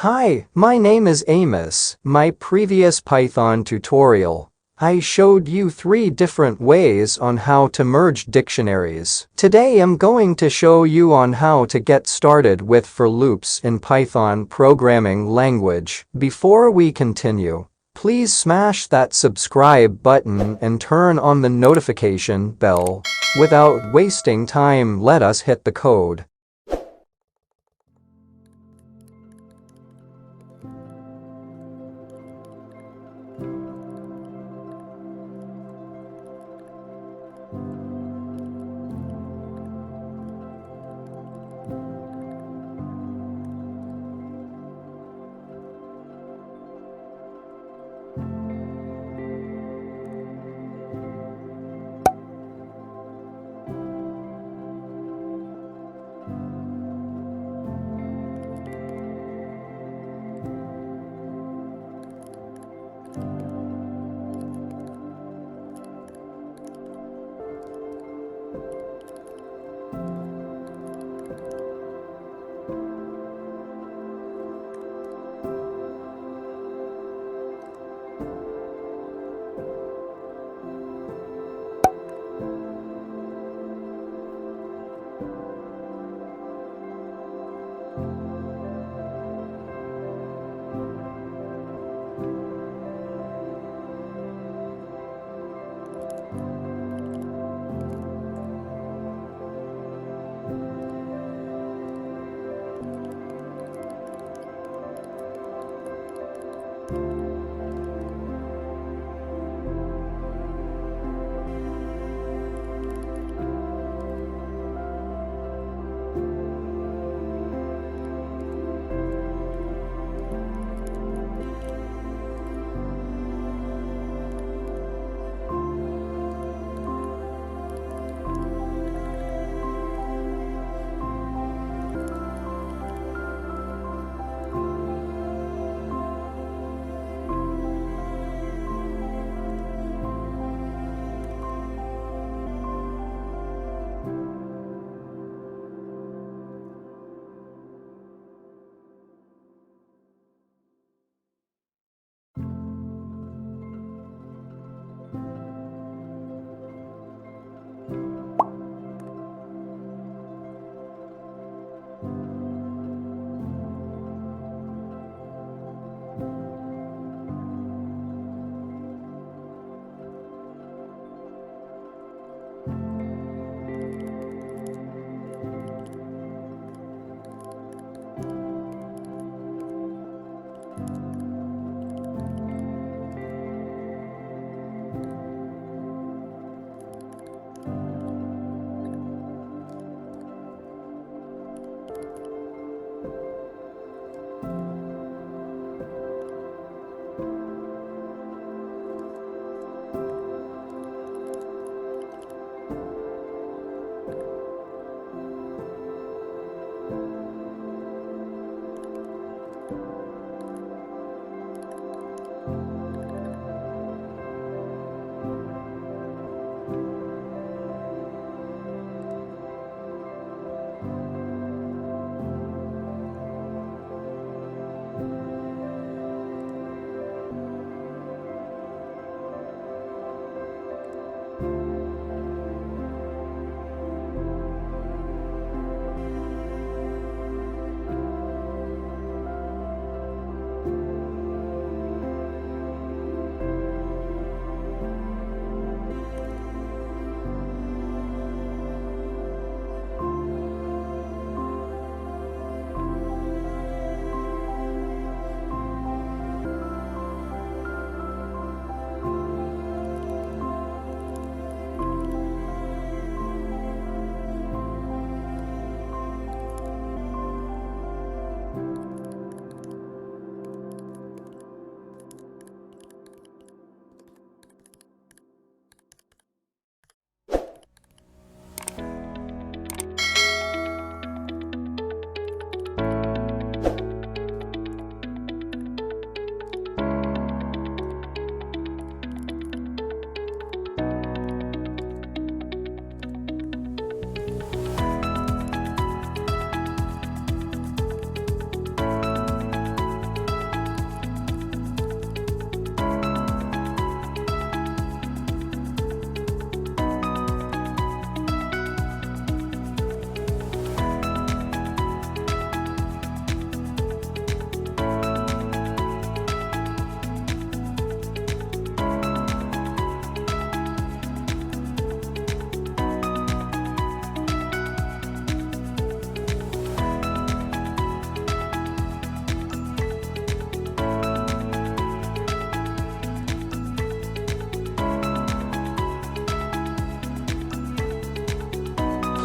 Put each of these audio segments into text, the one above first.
Hi, my name is Amos. My previous Python tutorial, I showed you 3 different ways on how to merge dictionaries. Today I'm going to show you on how to get started with for loops in Python programming language. Before we continue, please smash that subscribe button and turn on the notification bell. Without wasting time, let us hit the code.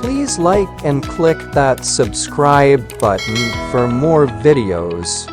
Please like and click that subscribe button for more videos.